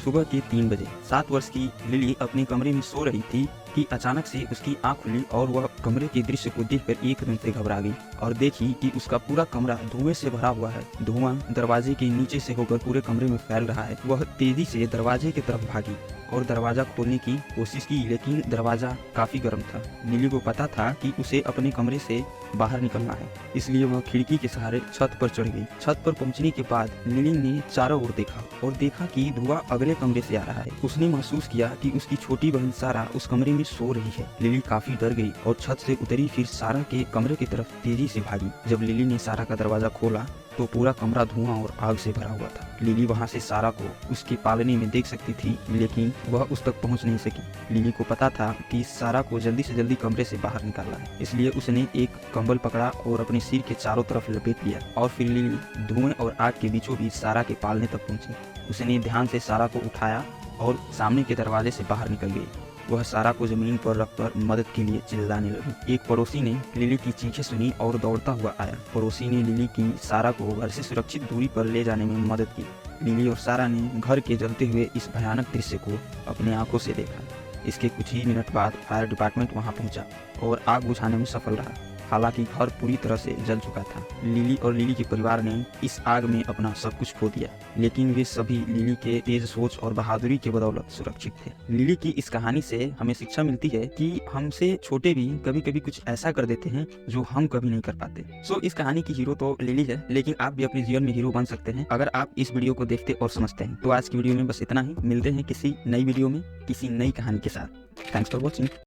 सुबह के 3 बजे 7 वर्ष की लिली अपने कमरे में सो रही थी कि अचानक से उसकी आंख खुली और वह कमरे के दृश्य को देखकर एकदम से घबरा गई और देखी कि उसका पूरा कमरा धुएं से भरा हुआ है। धुआं दरवाजे के नीचे से होकर पूरे कमरे में फैल रहा है। वह तेजी से दरवाजे की तरफ भागी और दरवाजा खोलने की कोशिश की, लेकिन दरवाजा काफी गर्म था। लिली को पता था कि उसे अपने कमरे से बाहर निकलना है, इसलिए वह खिड़की के सहारे छत पर चढ़ गई। छत पर पहुंचने के बाद लिली ने चारों ओर देखा और देखा कि धुआं अगले कमरे से आ रहा है। उसने महसूस किया कि उसकी छोटी बहन सारा उस कमरे में सो रही है। लिली काफी डर गई और छत से उतरी, फिर सारा के कमरे की तरफ तेजी से भागी। जब लिली ने सारा का दरवाजा खोला तो पूरा कमरा धुआं और आग से भरा हुआ था। लिली वहां से सारा को उसके पालने में देख सकती थी, लेकिन वह उस तक पहुंच नहीं सकी। लिली को पता था कि सारा को जल्दी से जल्दी कमरे से बाहर निकालना है, इसलिए उसने एक कंबल पकड़ा और अपने सिर के चारों तरफ लपेट लिया और फिर लिली धुएं और आग के बीचों बीच सारा के पालने तक पहुंची। उसने ध्यान से सारा को उठाया और सामने के दरवाजे से बाहर निकल गई। वह सारा को जमीन पर रखकर मदद के लिए चिल्लाने लगी। एक पड़ोसी ने लिली की चीखें सुनी और दौड़ता हुआ आया। पड़ोसी ने लिली की सारा को घर से सुरक्षित दूरी पर ले जाने में मदद की। लिली और सारा ने घर के जलते हुए इस भयानक दृश्य को अपने आंखों से देखा। इसके कुछ ही मिनट बाद फायर डिपार्टमेंट वहां पहुंचा और आग बुझाने में सफल रहा। हालांकि घर पूरी तरह से जल चुका था। लिली और लिली के परिवार ने इस आग में अपना सब कुछ खो दिया, लेकिन वे सभी लिली के तेज सोच और बहादुरी के बदौलत सुरक्षित थे। लिली की इस कहानी से हमें शिक्षा मिलती है कि हमसे छोटे भी कभी कभी कुछ ऐसा कर देते हैं जो हम कभी नहीं कर पाते। सो इस कहानी की हीरो तो लिली है, लेकिन आप भी अपने जीवन में हीरो बन सकते हैं अगर आप इस वीडियो को देखते और समझते हैं। तो आज की वीडियो में बस इतना ही। मिलते हैं किसी नई वीडियो में किसी नई कहानी के साथ। Thanks for watching.